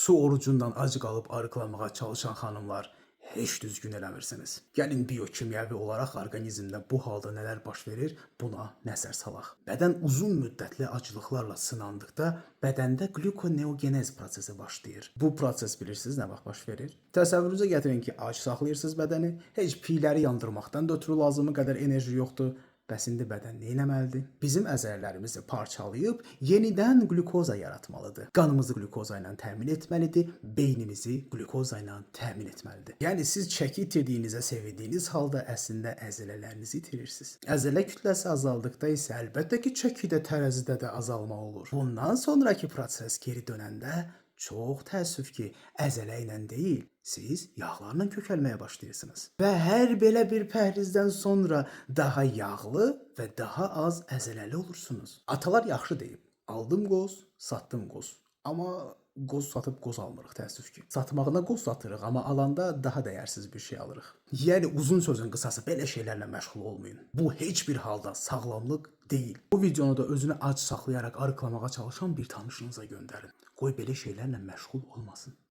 su orucundan ac qalıb arıqlamağa çalışan xanımlar heç düzgün eləmirsiniz. Gəlin biokimyəvi olaraq orqanizmdə bu halda nələr baş verir, buna nəzər salaq. Bədən uzun müddətli aclıqlarla sınandıqda bədəndə qlükoneogenez prosesi başlayır. Bu proses bilirsiniz nə vaxt baş verir? Təsəvvürünüzə gətirin ki, ac saxlayırsınız bədəni, heç piyləri yandırmaqdan da ötürü lazımı qədər enerji yoxdur. Bəs indi bədən nə etməlidir? Bizim əzələlərimizi parçalayıb yenidən qlükoza yaratmalıdır. Qanımızı qlükoza ilə təmin etməlidir, beynimizi qlükoza ilə təmin etməlidir. Yəni siz çəki itirdiyinizə sevindiyiniz halda əslində əzələlərinizi itirirsiniz. Əzələ kütləsi azaldıqda isə əlbəttə ki, çəkidə tərəzidə də azalma olur. Bundan sonraki proses geri dönəndə çox təəssüf ki, əzələ ilə deyil, siz yağlarla kökəlməyə başlayırsınız. Və hər belə bir pəhrizdən sonra daha yağlı və daha az əzələli olursunuz. Atalar yaxşı deyib, aldım qoz, satdım qoz. Amma qoz satıb qoz almırıq təəssüf ki. Satmağına qoz satırıq, amma alanda daha dəyərsiz bir şey alırıq. Yəni uzun sözün qısası belə şeylərlə məşğul olmayın. Bu heç bir halda sağlamlıq deyil. Bu videonu da özünü ac saxlayaraq arıqlamağa çalışan bir tanışınıza göndərin. Qoy belə şeylərlə məşğul olmasın.